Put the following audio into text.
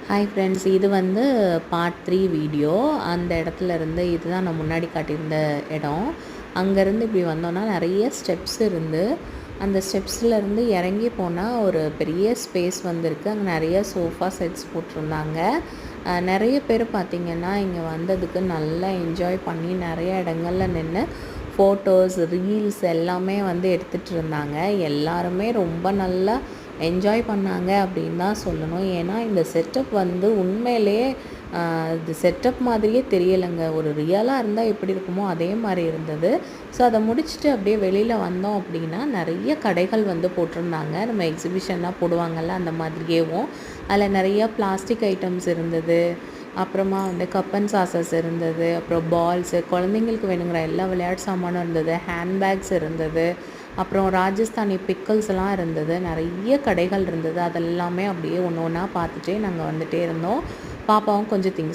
Hi friends, இது வந்து part 3 video. அந்த இடத்துல இருந்து இதுதான் நான் முன்னாடி காட்டியிருந்த இடம். அங்கேருந்து இப்படி வந்தோன்னா நிறைய ஸ்டெப்ஸ் இருந்து, அந்த ஸ்டெப்ஸ்லேருந்து இறங்கி போனால் ஒரு பெரிய ஸ்பேஸ் வந்துருக்கு. அங்கே நிறைய சோஃபா செட்ஸ் போட்டிருந்தாங்க. நிறைய பேர் பார்த்திங்கன்னா இங்கே வந்ததுக்கு நல்லா என்ஜாய் பண்ணி நிறைய இடங்கள்ல நின்று ஃபோட்டோஸ், ரீல்ஸ் எல்லாமே வந்து எடுத்துகிட்டு இருந்தாங்க. எல்லாருமே ரொம்ப நல்லா என்ஜாய் பண்ணாங்க அப்படின்னு தான் சொல்லணும். ஏன்னா இந்த செட்டப் வந்து உண்மையிலேயே இது செட்டப் மாதிரியே தெரியலைங்க. ஒரு ரியலாக இருந்தால் எப்படி இருக்குமோ அதே மாதிரி இருந்தது. ஸோ அதை முடிச்சுட்டு அப்படியே வெளியில் வந்தோம் அப்படின்னா நிறைய கடைகள் வந்து போட்டிருந்தாங்க. நம்ம எக்ஸிபிஷன்லாம் போடுவாங்கள்ல அந்த மாதிரியேவும். அதில் நிறைய பிளாஸ்டிக் ஐட்டம்ஸ் இருந்தது. அப்புறமா வந்து கப் அண்ட் சாசஸ் இருந்தது. அப்புறம் பால்ஸு, குழந்தைங்களுக்கு வேணுங்கிற எல்லா விளையாட்டு சாமானும் இருந்தது. ஹேண்ட்பேக்ஸ் இருந்தது. அப்புறம் ராஜஸ்தானி பிக்கிள்ஸ்லாம் இருந்தது. நிறைய கடைகள் இருந்தது. அதெல்லாமே அப்படியே ஒன்று ஒன்றா பார்த்துட்டே நாங்கள் வந்துகிட்டே இருந்தோம். பாப்பாவும் கொஞ்சம் திங்ஸ்